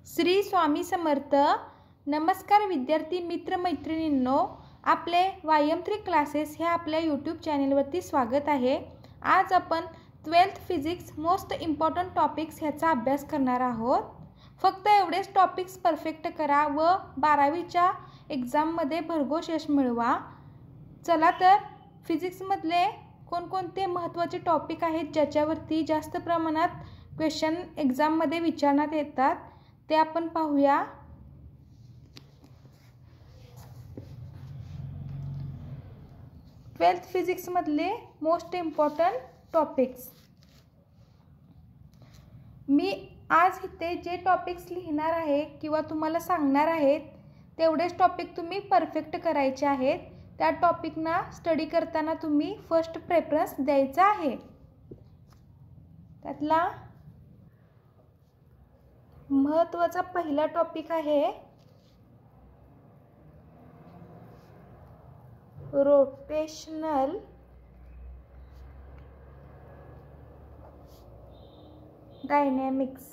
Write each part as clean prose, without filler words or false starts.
श्री स्वामी समर्थ. नमस्कार विद्यार्थी मित्र मैत्रिणींनो, आपले YM3 क्लासेस ह्या आपल्या यूट्यूब चॅनलवरती स्वागत आहे. आज आपण 12th physics most important topics ह्याचा अभ्यास करणार आहोत. फक्त एवढेच टॉपिक्स परफेक्ट करा व 12वीच्या एक्झाममध्ये भरघोस यश मिळवा. चला तर फिजिक्समधले कोणकोणते महत्त्वाचे टॉपिक आहेत ज्याच्यावरती जास्त प्रमाणात क्वेश्चन एक्झाममध्ये विचारण्यात येतात ते आपण पाहूया. ट्वेल्थ फिजिक्समधले मोस्ट इम्पॉर्टंट टॉपिक्स. मी आज इथे जे टॉपिक्स लिहिणार आहे किंवा तुम्हाला सांगणार आहेत तेवढेच टॉपिक तुम्ही परफेक्ट करायचे आहेत. त्या टॉपिकना स्टडी करताना तुम्ही फर्स्ट प्रेफरन्स द्यायचा आहे. त्यातला महत्त्वाचा पहिला टॉपिक आहे rotational dynamics.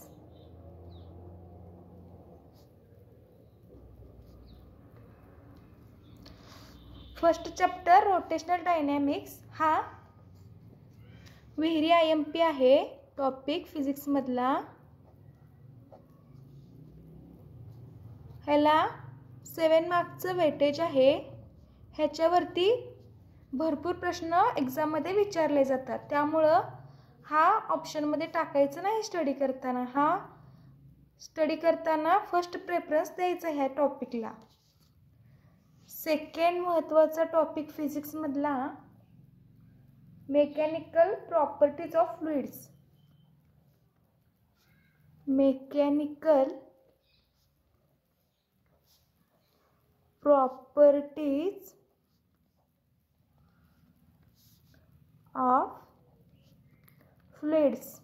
First chapter rotational dynamics हा व्हेरी IMP आहे टॉपिक फिजिक्समधला. ह्याला 7 मार्क्सचं वेटेज आहे. ह्याच्यावरती भरपूर प्रश्न एक्झाममध्ये विचारले जातात, त्यामुळं हा ऑप्शनमध्ये टाकायचं नाही. स्टडी करताना फर्स्ट प्रेफरन्स द्यायचा ह्या टॉपिकला. सेकंड महत्त्वाचा टॉपिक फिजिक्समधला mechanical properties of fluids. Mechanical properties of fluids.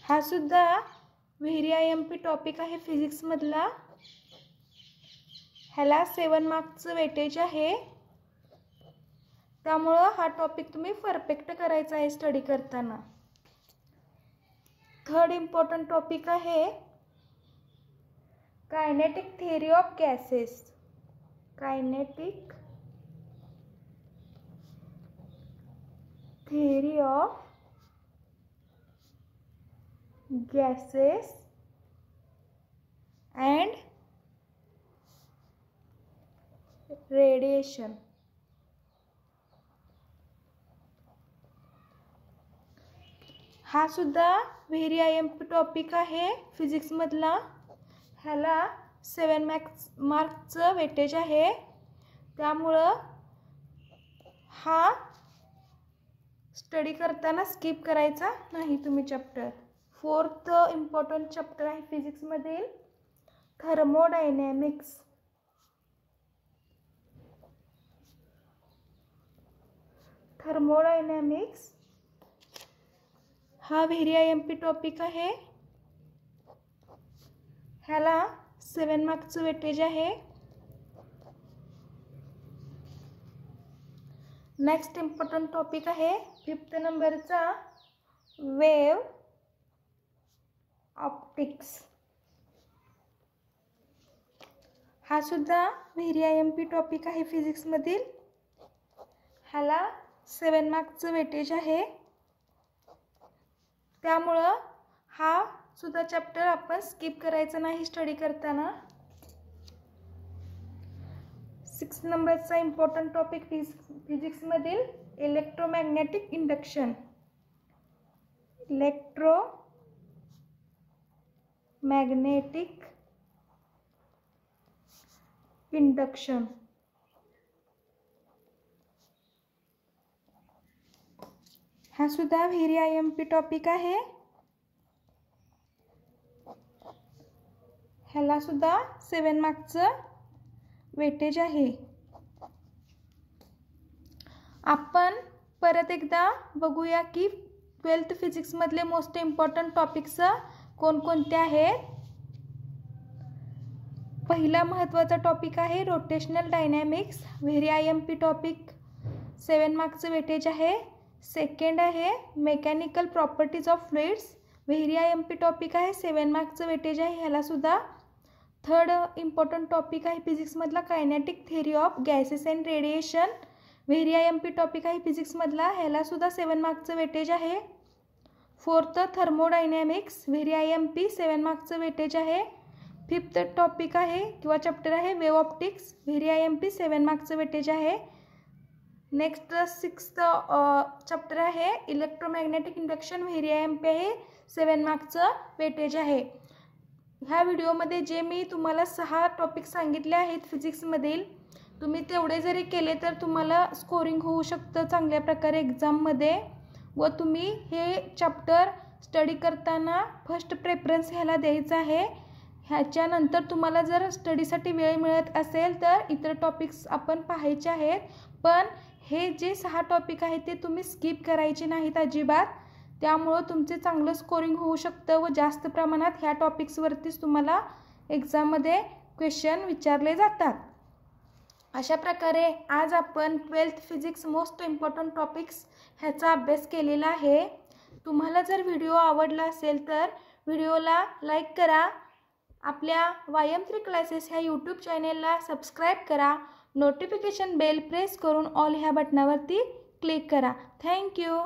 हा सुद्धा व्हेरी IMP टॉपिक आहे फिजिक्समधला. ह्याला 7 मार्क्सचं वेटेज आहे, त्यामुळं हा टॉपिक तुम्ही परफेक्ट करायचा आहे स्टडी करताना. थर्ड इम्पॉर्टंट टॉपिक आहे kinetic theory of gases. Kinetic theory of gases and radiation. हा सुद्धा व्हेरी IMP टॉपिक आहे फिजिक्समधला. ह्याला 7 मार्क्सचं वेटेज आहे, त्यामुळं हा स्टडी करताना स्किप करायचा नाही तुम्ही चॅप्टर. फोर्थ इम्पॉर्टंट चॅप्टर आहे फिजिक्समधील थर्मोडायनॅमिक्स. थर्मोडायनॅमिक्स हा व्हेरी IMP टॉपिक आहे. ह्याला 7 मार्क्सचं वेटेज आहे. नेक्स्ट इम्पॉर्टंट टॉपिक आहे 5th नंबरचा वेव ऑप्टिक्स. हा सुद्धा व्हेरी IMP टॉपिक आहे फिजिक्समधील. ह्याला 7 मार्क्सचं वेटेज आहे, त्यामुळं हा सुद्धा चॅप्टर आपण स्किप करायचं नाही स्टडी करताना. 6 नंबरचा इम्पॉर्टंट टॉपिक फिजिक्समधील इलेक्ट्रोमॅग्नेटिक इंडक्शन. Electromagnetic induction. हा सुद्धा व्हेरी IMP टॉपिक आहे. ह्याला सुद्धा 7 मार्क्सचं वेटेज आहे. आपण परत एकदा बघूया की 12th फिजिक्समधले मोस्ट इम्पॉर्टंट टॉपिक्स कोणकोणते आहेत. पहिला महत्त्वाचा टॉपिक आहे rotational dynamics. Very IMP topic, 7 मार्क्सचं वेटेज आहे. सेकंड आहे mechanical properties of fluids. Very IMP topic आहे, 7 मार्क्सचं वेटेज आहे. ह्यालासुद्धा थर्ड इम्पॉर्टंट टॉपिक आहे फिजिक्समधला kinetic theory of gases and radiation. Very IMP topic आहे फिजिक्समधला, ह्यालासुद्धा 7 मार्क्सचं वेटेज आहे. फोर्थ थर्मोडायनॅमिक्स, व्हेरी IMP 7 मार्क्सचं वेटेज आहे. फिफ्थ टॉपिक आहे किंवा चॅप्टर आहे वेव ऑप्टिक्स, व्हेरी IMP 7 मार्क्सचं वेटेज आहे. नेक्स्ट सिक्स्थ चॅप्टर आहे इलेक्ट्रोमॅग्नेटिक इंडक्शन, व्हेरी IMP आहे, 7 मार्क्सचं वेटेज आहे. ह्या व्हिडिओमध्ये जे मी तुम्हाला 6 टॉपिक सांगितले आहेत फिजिक्समधील, तुम्ही तेवढे जरी केले तर तुम्हाला स्कोरिंग होऊ शकतं चांगल्या प्रकारे एक्झाममध्ये. व तुम्ही हे चॅप्टर स्टडी करताना फर्स्ट प्रेफरन्स ह्याला द्यायचा आहे. ह्याच्यानंतर तुम्हाला जर स्टडीसाठी वेळ मिळत असेल तर इतर टॉपिक्स आपण पाहायचे आहेत. पण हे जे 6 टॉपिक आहेत ते तुम्ही स्किप करायचे नाहीत अजिबात. त्यामुळं तुमचे चांगलं स्कोरिंग होऊ शकतं व जास्त प्रमाणात ह्या टॉपिक्सवरतीच तुम्हाला एक्झाममध्ये क्वेश्चन विचारले जातात. अशा प्रकारे आज आपण 12th physics most important topics ह्याचा अभ्यास केलेला आहे. तुम्हाला जर व्हिडिओ आवडला असेल तर व्हिडिओला लाईक करा. आपल्या YM3 क्लासेस ह्या यूट्यूब चॅनेलला सबस्क्राईब करा. नोटिफिकेशन बेल प्रेस करून ऑल ह्या बटनावरती क्लिक करा. थँक्यू.